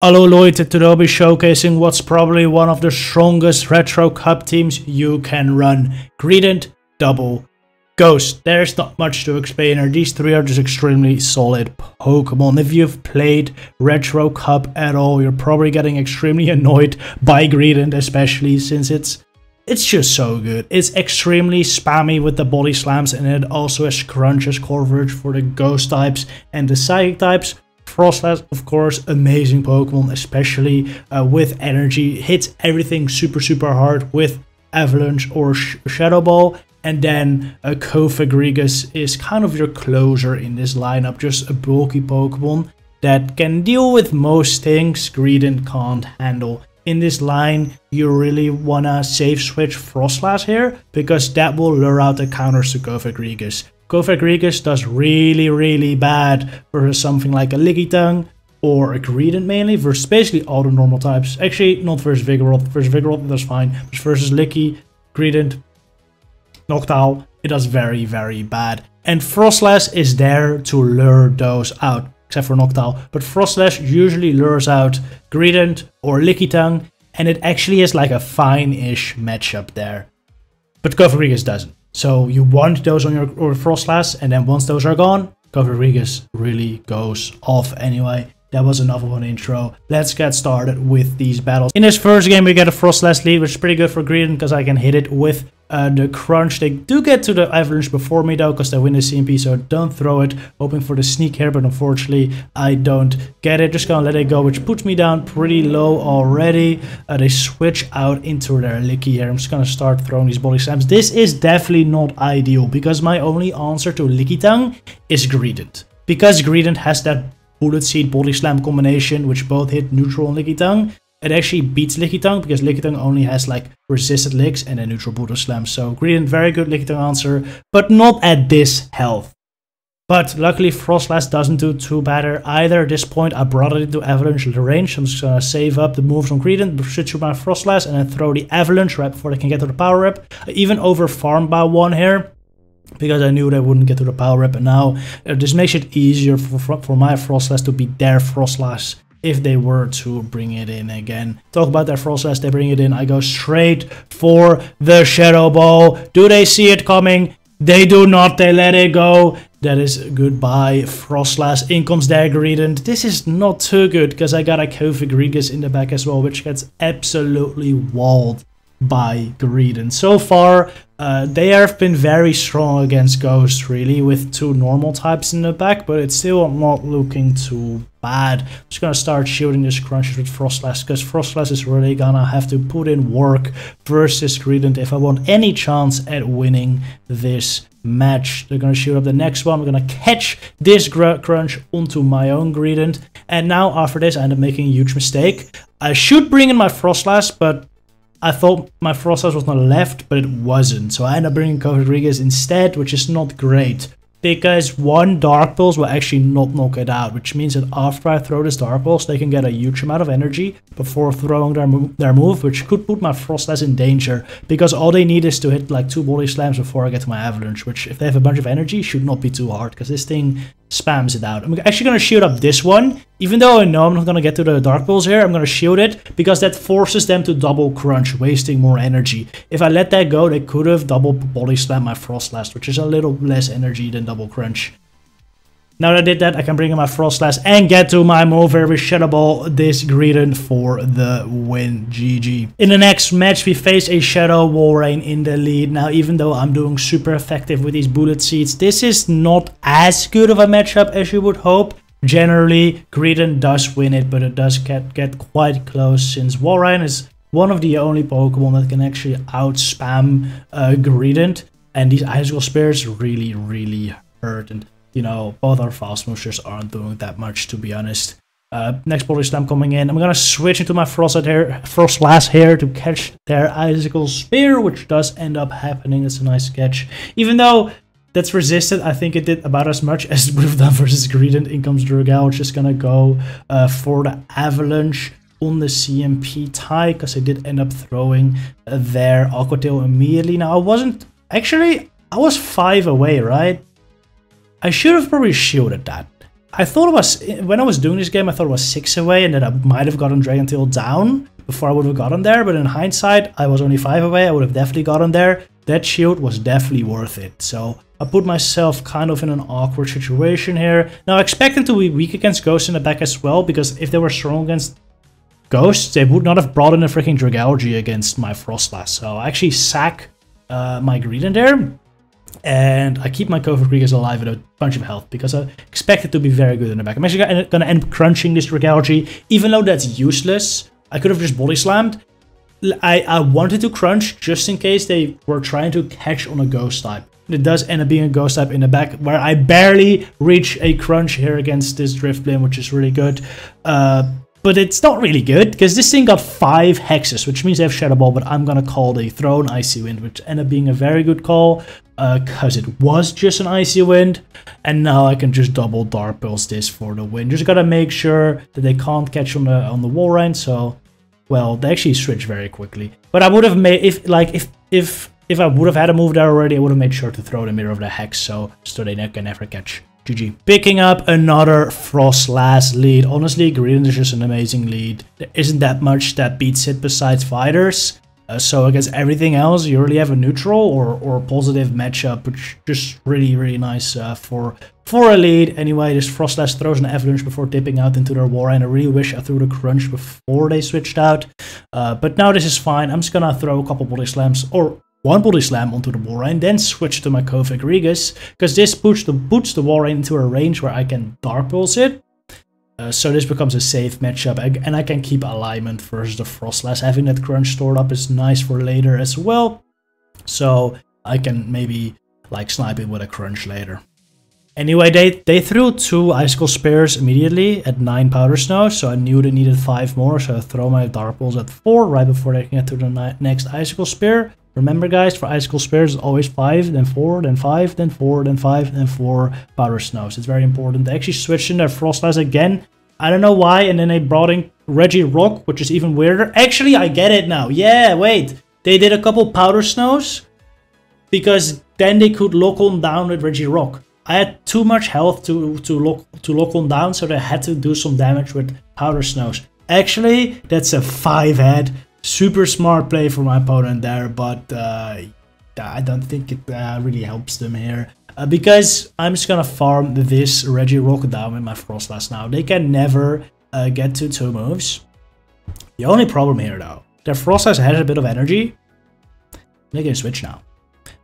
Hallo Leute, today I'll be showcasing what's probably one of the strongest Retro Cup teams you can run. Greedent, Double, Ghost. There's not much to explain here. These three are just extremely solid Pokemon. If you've played Retro Cup at all, you're probably getting extremely annoyed by Greedent, especially since it's just so good. It's extremely spammy with the body slams, and it also has crunches coverage for the Ghost types and the Psychic types. Froslass, of course, amazing Pokemon, especially with energy. Hits everything super hard with Avalanche or Shadow Ball. And then Cofagrigus is kind of your closer in this lineup. Just a bulky Pokemon that can deal with most things Greedent can't handle. In this line, you really wanna safe switch Froslass here, because that will lure out the counters to Cofagrigus. Cofagrigus does really bad versus something like a Lickitung or a Greedent mainly, versus basically all the normal types. Actually, not versus Vigoroth. Versus Vigoroth, it does fine. But versus Licky, Greedent, Noctowl, it does very bad. And Froslass is there to lure those out, except for Noctowl. But Froslass usually lures out Greedent or Lickitung, and it actually is like a fine-ish matchup there. But Cofagrigus doesn't. So you want those on your Froslass, and then once those are gone, Cofagrigus really goes off anyway. That was enough of an intro. Let's get started with these battles. In this first game, we get a Froslass lead, which is pretty good for Greedent because I can hit it with the crunch. They do get to the Avalanche before me though, because they win the CMP, so don't throw it. Hoping for the sneak here, but unfortunately I don't get it. Just gonna let it go, which puts me down pretty low already. They switch out into their Licky here. I'm just gonna start throwing these body slams. This is definitely not ideal, because my only answer to Lickitung is Greedent. Because Greedent has that Bullet Seed Body Slam combination, which both hit neutral on Lickitung. It actually beats Lickitung, because Lickitung only has like resisted licks and a neutral Bullet Slam. So Greedent, very good Lickitung answer, but not at this health. But luckily Froslass doesn't do too bad either. At this point I brought it into Avalanche range. I'm just gonna save up the moves on Greedent, switch to my Froslass, and then throw the Avalanche right before they can get to the power rep. I even over farmed by one here, because I knew they wouldn't get to the power rep, and now this makes it easier for my Froslass to be their Froslass if they were to bring it in again. Talk about their Froslass, they bring it in, I go straight for the Shadow Ball. Do they see it coming? They do not, they let it go. That is goodbye Froslass. In comes their Greedent. This is not too good, because I got a Cofagrigus in the back as well, which gets absolutely walled by Greedent. So far, they have been very strong against Ghost, really, with two normal types in the back, but it's still not looking too bad. I'm just gonna start shooting this crunches with Froslass, because Froslass is really gonna have to put in work versus Greedent if I want any chance at winning this match. They're gonna shoot up the next one. We're gonna catch this crunch onto my own Greedent, and now after this I end up making a huge mistake. I should bring in my Froslass, but I thought my Froslass was on the left, but it wasn't. So I ended up bringing Cofagrigus instead, which is not great, because one Dark Pulse will actually not knock it out, which means that after I throw this Dark Pulse, they can get a huge amount of energy before throwing their move, which could put my Froslass in danger, because all they need is to hit like 2 body slams before I get to my Avalanche, which if they have a bunch of energy should not be too hard, because this thing spams it out. I'm actually going to shield up this one, even though I know I'm not going to get to the Dark Pulse here. I'm going to shield it, because that forces them to double crunch, wasting more energy. If I let that go, they could have double body slam my Froslass, which is a little less energy than double crunch. Now that I did that, I can bring in my Froslass and get to my move here with Shadow Ball this Greedent for the win. GG. In the next match, we face a Shadow Walrein in the lead. Now, even though I'm doing super effective with these Bullet Seeds, this is not as good of a matchup as you would hope. Generally, Greedent does win it, but it does get quite close, since Walrein is one of the only Pokemon that can actually out-spam Greedent. And these Icicle Spears really hurt. And you know, both our fast movers aren't doing that much, to be honest. Next body slam coming in. I'm gonna switch into my Froslass here to catch their Icicle Spear, which does end up happening. It's a nice catch. Even though that's resisted, I think it did about as much as it would have done versus Greedent. In comes Drugal, which is gonna go for the Avalanche on the CMP tie, because I did end up throwing their Aqua Tail immediately. Now, I was 5 away, right? I should have probably shielded that. I thought it was, when I was doing this game, I thought it was 6 away and that I might have gotten Dragon Tail down before I would have gotten there, but in hindsight, I was only 5 away, I would have definitely gotten there. That shield was definitely worth it, so I put myself kind of in an awkward situation here. Now, I expect them to be weak against Ghosts in the back as well, because if they were strong against Ghosts, they would not have brought in a freaking Dragalge against my Froslass. So I actually sack my Greedent there, and I keep my Cofagrigus alive with a bunch of health, because I expect it to be very good in the back. I'm actually going to end up crunching this Dragalge, even though that's useless. I could have just body slammed. I wanted to crunch just in case they were trying to catch on a Ghost type. It does end up being a Ghost type in the back, where I barely reach a crunch here against this Drifblim, which is really good. But it's not really good, because this thing got 5 hexes, which means they have Shadow Ball, but I'm gonna call the throw an Icy Wind, which ended up being a very good call, because it was just an Icy Wind, and now I can just double Dark Pulse this for the win. Just gotta make sure that they can't catch on the wall run, so, well, they actually switch very quickly. But I would have made, if I would have had a move there already, I would have made sure to throw the Mirror of the Hex, so they can never catch. GG. Picking up another Froslass lead. Honestly, Greedent is just an amazing lead. There isn't that much that beats it besides fighters. So against everything else, you really have a neutral or positive matchup, which is just really nice for a lead. Anyway, this Froslass throws an Avalanche before dipping out into their war, and I really wish I threw the Crunch before they switched out. But now this is fine. I'm just gonna throw a couple body slams, or one body slam onto the Walrein, then switch to my Cofagrigus, because this puts the Walrein into a range where I can Dark Pulse it. So this becomes a safe matchup, and I can keep alignment versus the Froslass. Having that Crunch stored up is nice for later as well, so I can maybe like snipe it with a Crunch later. Anyway, they threw 2 Icicle Spears immediately at 9 Powder Snow, so I knew they needed 5 more, so I throw my Dark Pulse at 4 right before they can get to the next Icicle Spear. Remember guys, for Icicle Spears, it's always 5, then 4, then 5, then 4, then 5, then 4 Powder Snows. It's very important. They actually switched in their Froslass again. I don't know why, and then they brought in Regirock, which is even weirder. Actually, I get it now. Yeah, wait. They did a couple Powder Snows, because then they could lock on down with Regirock. I had too much health to lock on down, so they had to do some damage with Powder Snows. Actually, that's a 5-head. Super smart play for my opponent there, but I don't think it really helps them here. Because I'm just gonna farm this Regirock down with my Froslass now. They can never get to 2 moves. The only problem here though, their Froslass has a bit of energy. They can switch now.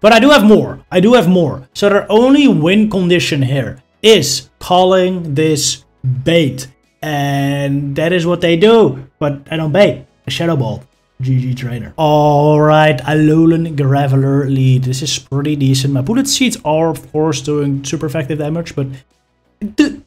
But I do have more. I do have more. So their only win condition here is calling this bait. And that is what they do. But I don't bait. A Shadow Ball. GG trainer. Alright, Alolan Graveler lead. This is pretty decent. My Bullet Seeds are of course doing super effective damage, but the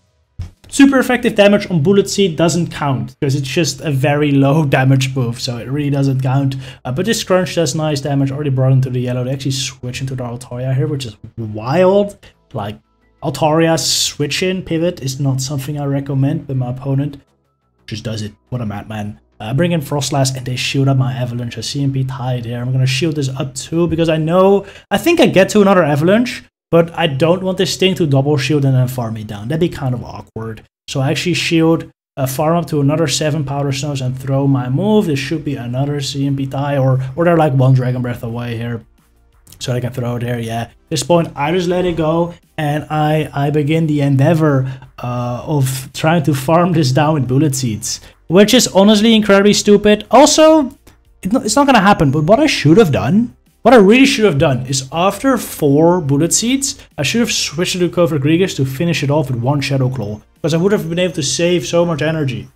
super effective damage on Bullet Seed doesn't count, because it's just a very low damage move, so it really doesn't count. But this Crunch does nice damage, already brought into the yellow. They actually switch into the Altaria here, which is wild. Like, Altaria's switch-in pivot is not something I recommend, but my opponent just does it. What a madman. Bring in Froslass and they shield up my Avalanche. A CMP tied here. I'm gonna shield this up too, because I think I get to another Avalanche, but I don't want this thing to double shield and then farm me down. That'd be kind of awkward. So I actually shield, farm up to another 7 Powder Snows and throw my move. This should be another CMP tie, or they're like 1 Dragon Breath away here. So I can throw it there, yeah. At this point, I just let it go, and I begin the endeavor of trying to farm this down with Bullet Seeds. Which is honestly incredibly stupid. Also, it's not gonna happen, but what I should have done, what I really should have done, is after 4 Bullet Seeds, I should have switched to Cofagrigus to finish it off with 1 Shadow Claw. Because I would have been able to save so much energy.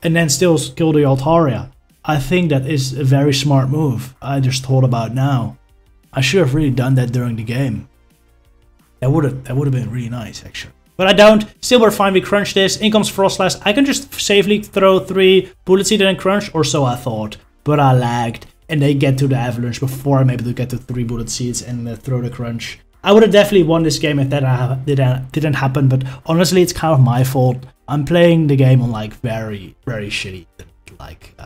And then still kill the Altaria. I think that is a very smart move. I just thought about now. I should have really done that during the game. That would have been really nice, actually. But I don't. Still, we're fine. We crunch this. In comes Froslass. I can just safely throw 3 Bullet Seed and crunch, or so I thought. But I lagged, and they get to the Avalanche before I'm able to get to 3 Bullet Seeds and throw the crunch. I would have definitely won this game if that didn't happen, but honestly, it's kind of my fault. I'm playing the game on like very shitty, like,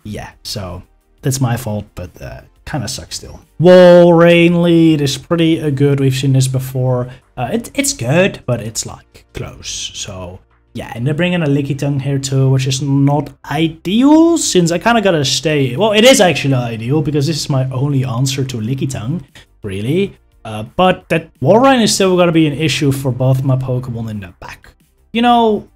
yeah, so that's my fault, but kind of sucks still. Wall Rain lead is pretty good. We've seen this before. It's good, but it's like close. So yeah, and they're bringing a Lickitung here too, which is not ideal since I kind of gotta stay. Well, it is actually ideal because this is my only answer to Lickitung, really. But that Wall Rain is still gonna be an issue for both my Pokemon in the back. You know,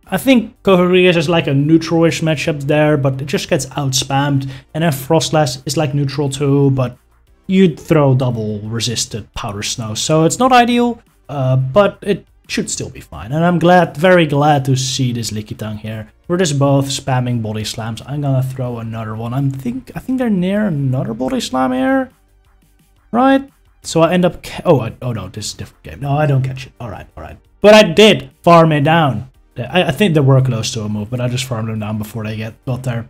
I think Cofagrigus is like a neutral-ish matchup there, but it just gets out-spammed. And then Froslass is like neutral too, but you'd throw double resisted Powder Snow. So it's not ideal, but it should still be fine. And I'm very glad to see this Lickitung here. We're just both spamming Body Slams. I'm gonna throw another one. I think they're near another Body Slam here, right? So I end up... Oh no, this is a different game. No, I don't catch it. Alright. But I did farm it down. I think they were close to a move, but I just farmed them down before they got there.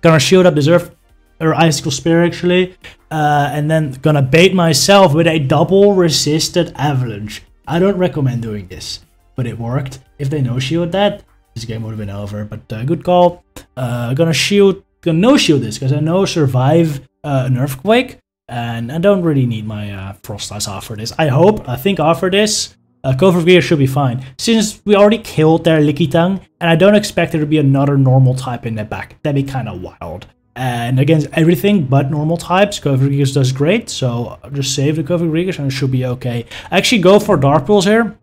Gonna shield up this Earth, or Icicle Spear actually, and then gonna bait myself with a double resisted Avalanche. I don't recommend doing this, but it worked. If they no-shield that, this game would have been over, but good call. Gonna no-shield this, because I know survive an Earthquake, and I don't really need my Froslass after this. I think after this, Cofagrigus should be fine, since we already killed their Lickitung, and I don't expect there to be another normal type in their back. That'd be kind of wild. And against everything but normal types, Cofagrigus does great, so I'll just save the Cofagrigus and it should be okay. I actually go for Dark Pulse here.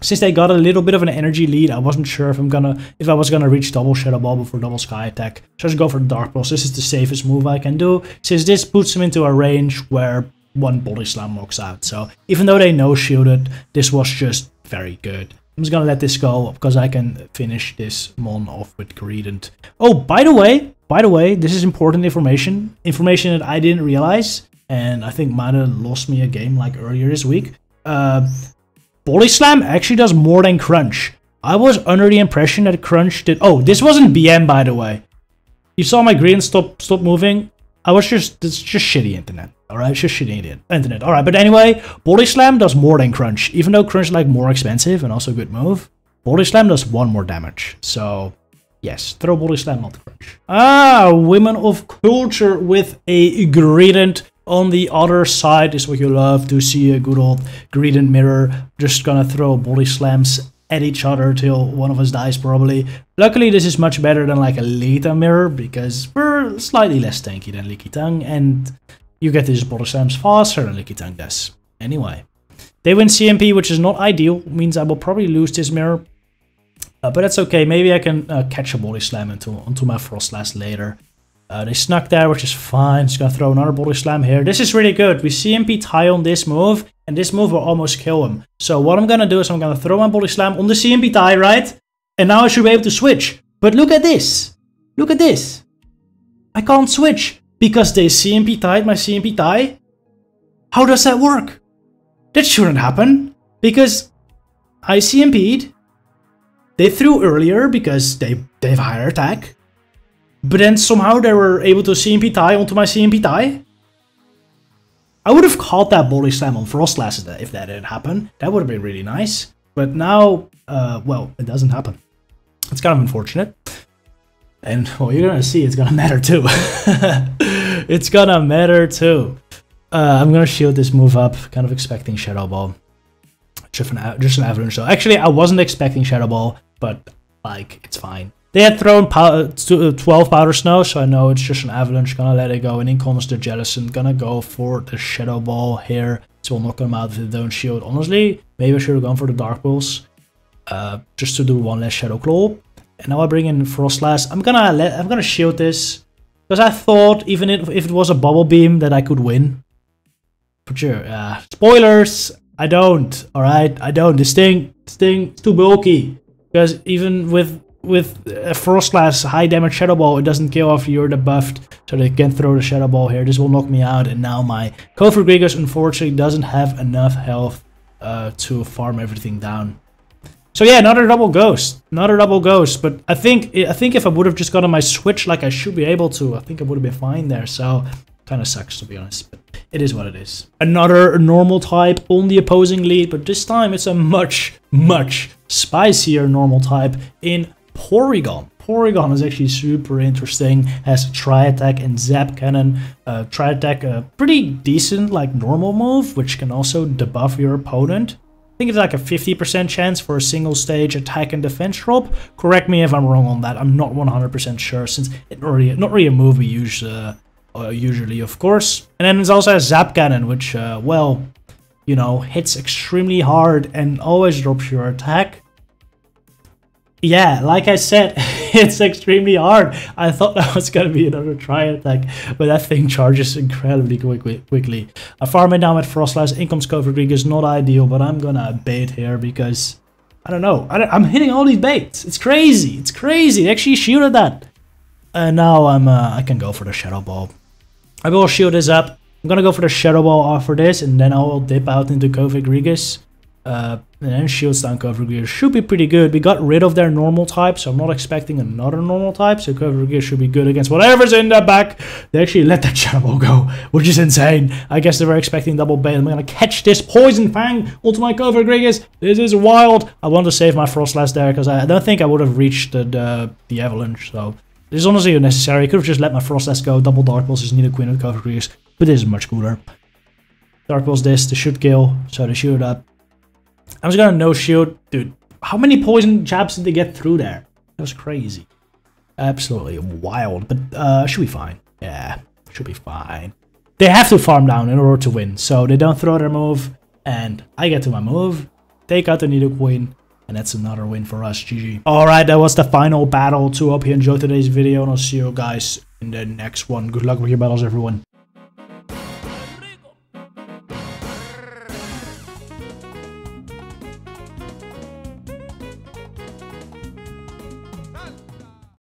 Since they got a little bit of an energy lead, I wasn't sure if I was gonna reach double Shadow Ball before double Sky Attack. So I just go for the Dark Pulse. This is the safest move I can do, since this puts him into a range where one Body Slam knocks out. So even though they no-shielded, this was just very good. I'm just gonna let this go because I can finish this Mon off with Greedent. Oh, by the way, this is important information that I didn't realize, and I think might have lost me a game like earlier this week. Body Slam actually does more than Crunch. I was under the impression that Crunch did... Oh, this wasn't BM, by the way. You saw my Greedent stop moving. It's just shitty internet. Alright, it's just shitty internet. Alright, but anyway, Body Slam does more than Crunch. Even though Crunch is like more expensive and also a good move, Body Slam does 1 more damage. So, yes, throw Body Slam, not Crunch. Ah, Women of Culture with a Greedent. On the other side is what you love to see, a good old Greedent mirror. Just gonna throw Body Slams at each other till one of us dies probably. Luckily this is much better than like a Lickitung mirror because we're slightly less tanky than Lickitung and you get these Body Slams faster than Lickitung does. Anyway, they win CMP, which is not ideal. Means I will probably lose this mirror. But that's okay. Maybe I can catch a Body Slam onto my Froslass later. They snuck there, which is fine. Just gonna throw another Body Slam here. This is really good. We CMP tie on this move, and this move will almost kill him. So what I'm gonna do is I'm gonna throw my Body Slam on the CMP tie, right? And now I should be able to switch. But look at this. Look at this. I can't switch because they CMP tied my CMP tie. How does that work? That shouldn't happen because I CMP'd. They threw earlier because they have higher attack. But then somehow they were able to CMP tie onto my CMP tie. I would have caught that Body Slam on Froslass if that didn't happen. That would have been really nice. But now, well, it doesn't happen. It's kind of unfortunate. And, well, you're gonna see it's gonna matter too. It's gonna matter too. I'm gonna shield this move up, kind of expecting Shadow Ball. Just an Avalanche though. Actually, I wasn't expecting Shadow Ball, but, like, it's fine. They had thrown 12 Powder Snow, so I know it's just an Avalanche. Gonna let it go, and in comes the Jellicent. Gonna go for the Shadow Ball here. So we'll knock them out if they don't shield. Honestly, maybe I should have gone for the Dark Pulse. Just to do one less Shadow Claw. And now I bring in Froslass. I'm gonna shield this. Because I thought, even if it was a Bubble Beam, that I could win. But sure, spoilers! I don't, alright? I don't. This thing is too bulky. Because even with a Froslass high damage Shadow Ball, it doesn't kill after you're debuffed, so they can throw the Shadow Ball here. This will knock me out, and now my Cofagrigus unfortunately doesn't have enough health to farm everything down. So yeah, another double ghost, but I think if I would have just gotten my switch like I should be able to, I think I would have been fine there. So kind of sucks to be honest, but it is what it is. Another normal type on the opposing lead, but this time it's a much spicier normal type in Porygon. Porygon is actually super interesting. Has Tri-Attack and Zap Cannon. Tri-Attack, a pretty decent, like, normal move, which can also debuff your opponent. I think it's like a 50% chance for a single stage attack and defense drop. Correct me if I'm wrong on that. I'm not 100% sure, since it's not really a move we use usually, of course. And then there's also a Zap Cannon, which, well, you know, hits extremely hard and always drops your attack. Yeah, like I said, it's extremely hard. I thought that was going to be another Tri-Attack, but that thing charges incredibly quickly. I farm it down with Froslass. In comes Cofagrigus, not ideal, but I'm going to bait here because, I don't know. I'm hitting all these baits. It's crazy. It's crazy. They actually shielded that. And now I can go for the Shadow Ball. I will shield this up. I'm going to go for the Shadow Ball after this, and then I will dip out into Cofagrigus. And then shields down Cofagrigus should be pretty good. We got rid of their normal type, so I'm not expecting another normal type. So Cofagrigus should be good against whatever's in the back. They actually let that Shadow Ball go, which is insane. I guess they were expecting double bait. I'm gonna catch this Poison Fang onto my Cofagrigus. This is wild. I want to save my Froslass there because I don't think I would have reached the Avalanche. So this is honestly unnecessary. I could have just let my Froslass go. Double Dark Pulse is needed Queen with Cofagrigus, but this is much cooler. Dark Pulse this to shoot kill, so they shoot it up. I'm just gonna no shield. Dude, how many poison jabs did they get through there? That was crazy. Absolutely wild, but should be fine. Yeah, should be fine. They have to farm down in order to win, so they don't throw their move, and I get to my move, take out the Nidoqueen, and that's another win for us, GG. Alright, that was the final battle. I hope you enjoyed today's video, and I'll see you guys in the next one. Good luck with your battles, everyone.